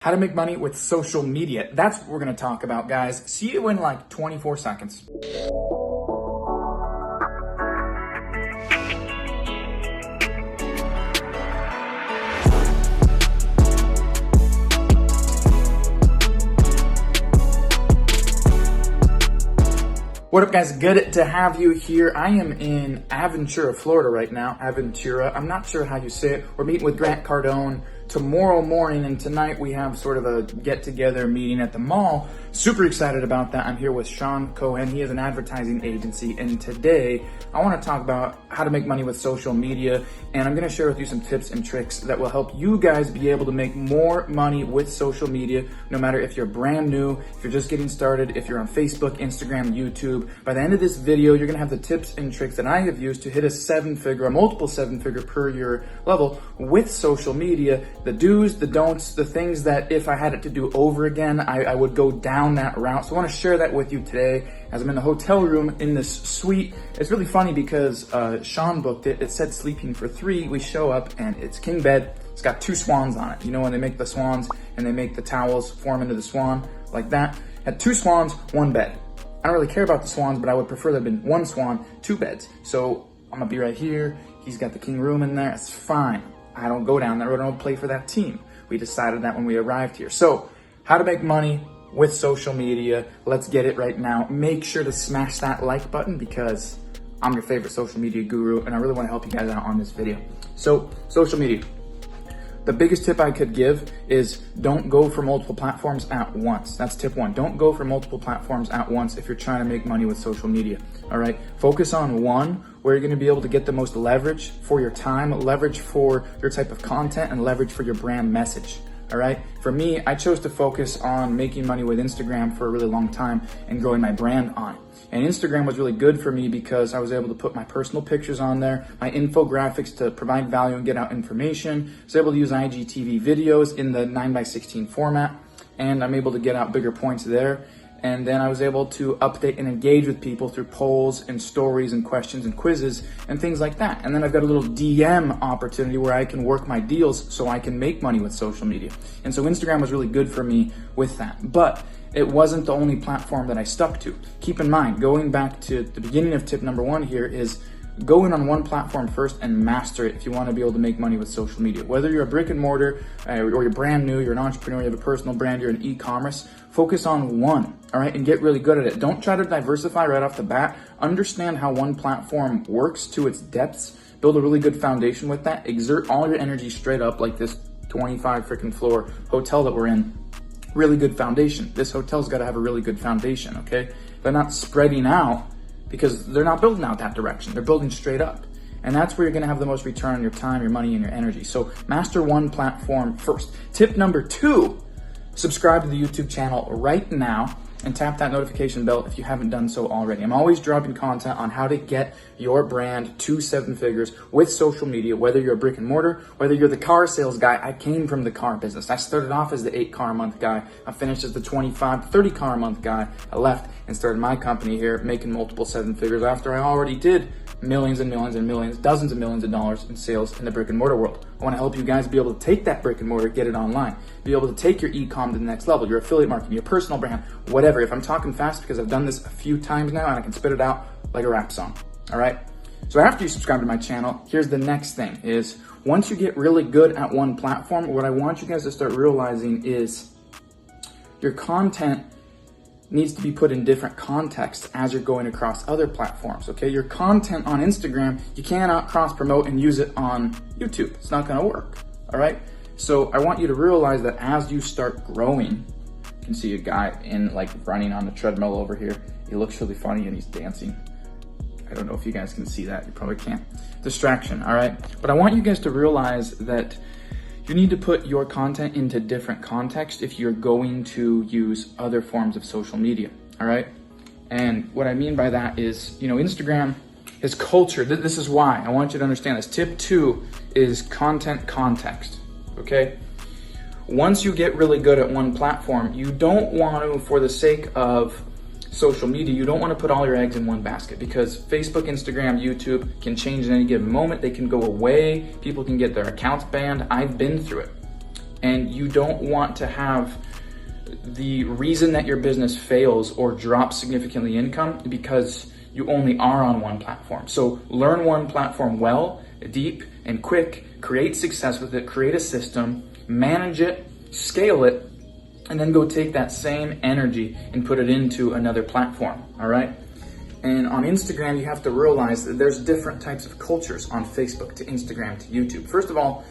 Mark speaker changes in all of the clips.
Speaker 1: How to make money with social media. That's what we're going to talk about, guys. See you in like 24 seconds. What up, guys? Good to have you here. I am in Aventura, Florida right now. Aventura. I'm not sure how you say it. We're meeting with Grant Cardone tomorrow morning, and tonight we have sort of a get-together meeting at the mall. Super excited about that. I'm here with Sean Cohen. He has an advertising agency, and today I want to talk about how to make money with social media, and I'm going to share with you some tips and tricks that will help you guys be able to make more money with social media, no matter if you're brand new, if you're just getting started, if you're on Facebook, Instagram, YouTube. By the end of this video, you're going to have the tips and tricks that I have used to hit a multiple seven-figure per year level with social media. The do's, the don'ts, the things that if I had it to do over again, I would go down that route. So I want to share that with you today as I'm in the hotel room in this suite. It's really funny because Sean booked it. It said sleeping for 3. We show up and it's king bed. It's got 2 swans on it. You know when they make the swans and they make the towels form into the swan like that? Had 2 swans, 1 bed. I don't really care about the swans, but I would prefer there had been 1 swan, 2 beds. So I'm gonna be right here. He's got the king room in there. It's fine. I don't go down that road. I don't play for that team. We decided that when we arrived here. So how to make money with social media. Let's get it right now. Make sure to smash that like button because I'm your favorite social media guru and I really want to help you guys out on this video. So social media. The biggest tip I could give is don't go for multiple platforms at once. That's tip 1. Don't go for multiple platforms at once if you're trying to make money with social media. All right. Focus on one where you're going to be able to get the most leverage for your time, leverage for your type of content, and leverage for your brand message. All right. For me, I chose to focus on making money with Instagram for a really long time and growing my brand on it. And Instagram was really good for me because I was able to put my personal pictures on there, my infographics to provide value and get out information. I was able to use IGTV videos in the 9:16 format, and I'm able to get out bigger points there. And then I was able to update and engage with people through polls and stories and questions and quizzes and things like that. And then I've got a little DM opportunity where I can work my deals so I can make money with social media. And so Instagram was really good for me with that. But it wasn't the only platform that I stuck to. Keep in mind, going back to the beginning of tip number 1 here is go in on one platform first and master it if you want to be able to make money with social media. Whether you're a brick and mortar or you're brand new, you're an entrepreneur, you have a personal brand, you're in e-commerce, focus on one, all right, and get really good at it. Don't try to diversify right off the bat. Understand how one platform works to its depths. Build a really good foundation with that. Exert all your energy straight up like this 25 freaking floor hotel that we're in. Really good foundation. This hotel's got to have a really good foundation, okay? They're not spreading out because they're not building out that direction. They're building straight up. And that's where you're going to have the most return on your time, your money, and your energy. So master one platform first. Tip number 2, subscribe to the YouTube channel right now and tap that notification bell if you haven't done so already. I'm always dropping content on how to get your brand to 7 figures with social media, whether you're a brick and mortar, whether you're the car sales guy. I came from the car business. I started off as the 8 car a month guy. I finished as the 25, 30 car a month guy. I left and started my company here making multiple 7 figures after I already did millions and millions and millions, dozens of millions of dollars in sales in the brick and mortar world. I want to help you guys be able to take that brick and mortar, get it online, be able to take your e-com to the next level, your affiliate marketing, your personal brand, whatever. If I'm talking fast because I've done this a few times now and I can spit it out like a rap song. All right. So after you subscribe to my channel, here's the next thing is once you get really good at one platform, what I want you guys to start realizing is your content needs to be put in different contexts as you're going across other platforms, okay? Your content on Instagram, you cannot cross-promote and use it on YouTube. It's not gonna work, all right? So I want you to realize that as you start growing, you can see a guy in like running on the treadmill over here. He looks really funny and he's dancing. I don't know if you guys can see that, you probably can't. Distraction, all right? But I want you guys to realize that you need to put your content into different context if you're going to use other forms of social media, all right? And what I mean by that is, Instagram is culture. This is why. I want you to understand this. Tip 2 is content context, okay? Once you get really good at one platform, you don't want to, for the sake of social media, you don't want to put all your eggs in one basket because Facebook, Instagram, YouTube can change at any given moment. They can go away. People can get their accounts banned. I've been through it. and you don't want to have the reason that your business fails or drops significantly income because you only are on one platform. So learn one platform well, deep and quick, create success with it, create a system, manage it, scale it, and then go take that same energy and put it into another platform, all right? And on Instagram, you have to realize that there's different types of cultures on Facebook to Instagram to YouTube. First of all,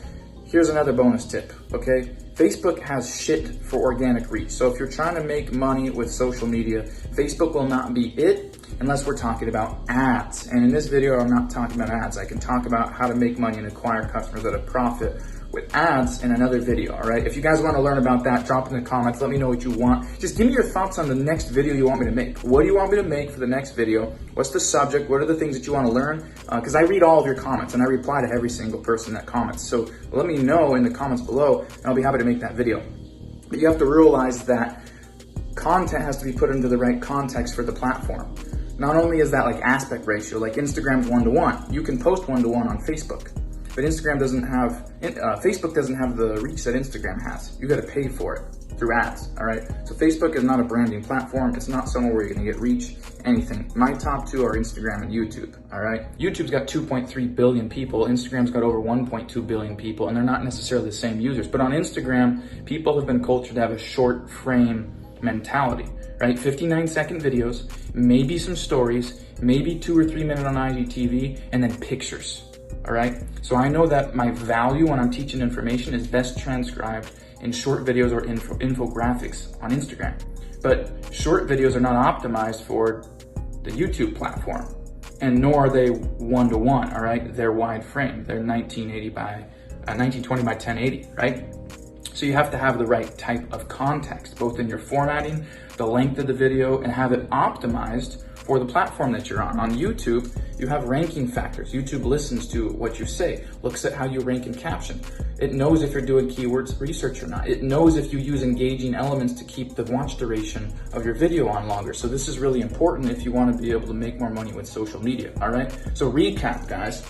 Speaker 1: here's another bonus tip, okay? Facebook has shit for organic reach. So if you're trying to make money with social media, Facebook will not be it unless we're talking about ads. And in this video, I'm not talking about ads. I can talk about how to make money and acquire customers at a profit with ads in another video, all right? If you guys want to learn about that, drop in the comments. Let me know what you want. Just give me your thoughts on the next video you want me to make. What do you want me to make for the next video? What's the subject? What are the things that you want to learn? Because I read all of your comments and I reply to every single person that comments. So let me know in the comments below and I'll be happy to make that video. But you have to realize that content has to be put into the right context for the platform. Not only is that like aspect ratio, like Instagram's 1-to-1. You can post 1-to-1 on Facebook. But Instagram doesn't have, Facebook doesn't have the reach that Instagram has. You gotta pay for it through ads, all right? So Facebook is not a branding platform. It's not somewhere where you're gonna get reach, anything. My top two are Instagram and YouTube, all right? YouTube's got 2.3 billion people. Instagram's got over 1.2 billion people, and they're not necessarily the same users. But on Instagram, people have been cultured to have a short frame mentality, right? 59-second videos, maybe some stories, maybe 2 or 3 minutes on IGTV, and then pictures. All right, so I know that my value when I'm teaching information is best transcribed in short videos or infographics on Instagram. But short videos are not optimized for the YouTube platform, and nor are they 1-to-1, all right? They're wide frame. They're 1920 by 1080, right? So you have to have the right type of context, both in your formatting, the length of the video, and have it optimized for the platform that you're on. On YouTube, you have ranking factors. YouTube listens to what you say, looks at how you rank in caption. It knows if you're doing keywords research or not. It knows if you use engaging elements to keep the watch duration of your video on longer. So this is really important if you want to be able to make more money with social media, all right? So recap, guys.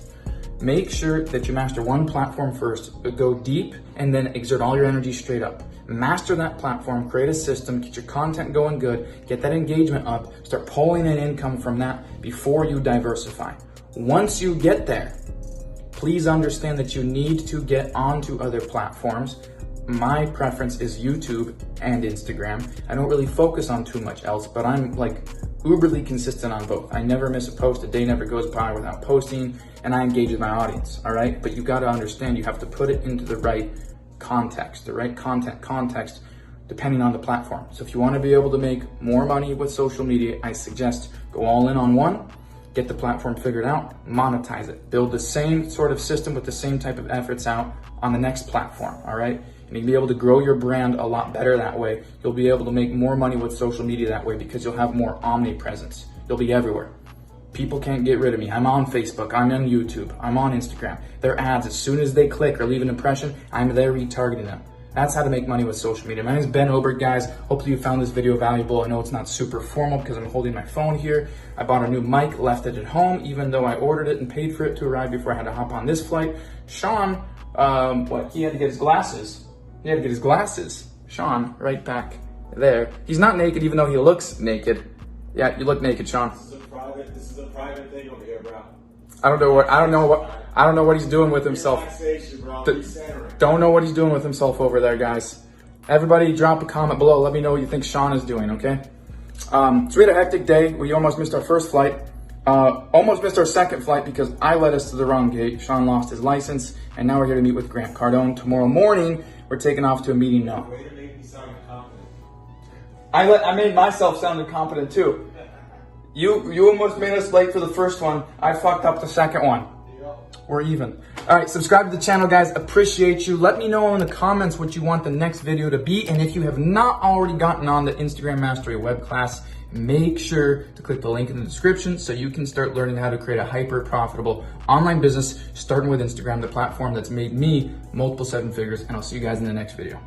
Speaker 1: Make sure that you master one platform first, go deep, and then exert all your energy straight up. Master that platform, create a system, get your content going good, get that engagement up, start pulling in income from that before you diversify. Once you get there, please understand that you need to get onto other platforms. My preference is YouTube and Instagram. I don't really focus on too much else, but I'm like uberly consistent on both. I never miss a post, a day never goes by without posting, and I engage with my audience, all right? But you gotta understand you have to put it into the right context, the right context, depending on the platform. So if you wanna be able to make more money with social media, I suggest go all in on one, get the platform figured out, monetize it, build the same sort of system with the same type of efforts out on the next platform, all right? And you'll be able to grow your brand a lot better that way. You'll be able to make more money with social media that way because you'll have more omnipresence. You'll be everywhere. People can't get rid of me. I'm on Facebook, I'm on YouTube, I'm on Instagram. Their ads, as soon as they click or leave an impression, I'm there retargeting them. That's how to make money with social media. My name is Ben Oberg, guys. Hopefully you found this video valuable. I know it's not super formal because I'm holding my phone here. I bought a new mic, left it at home, even though I ordered it and paid for it to arrive before I had to hop on this flight. Sean, he had to get his glasses. He had to get his glasses. Sean, right back there. He's not naked, even though he looks naked. Yeah, you look naked, Sean.
Speaker 2: This is a private thing over here, bro.
Speaker 1: I don't know what he's doing with himself. Don't know what he's doing with himself over there, guys. Everybody drop a comment below. Let me know what you think Sean is doing, okay? So we had a hectic day. We almost missed our first flight. Almost missed our second flight because I led us to the wrong gate. Sean lost his license, and now we're here to meet with Grant Cardone. Tomorrow morning, we're taking off to a meeting now.
Speaker 2: Way to make me sound confident.
Speaker 1: I made myself sound incompetent too. You almost made us late for the first one. I fucked up the second one. We're even. All right, subscribe to the channel, guys. Appreciate you. Let me know in the comments what you want the next video to be. And if you have not already gotten on the Instagram Mastery web class, make sure to click the link in the description so you can start learning how to create a hyper profitable online business, starting with Instagram, the platform that's made me multiple 7 figures. And I'll see you guys in the next video.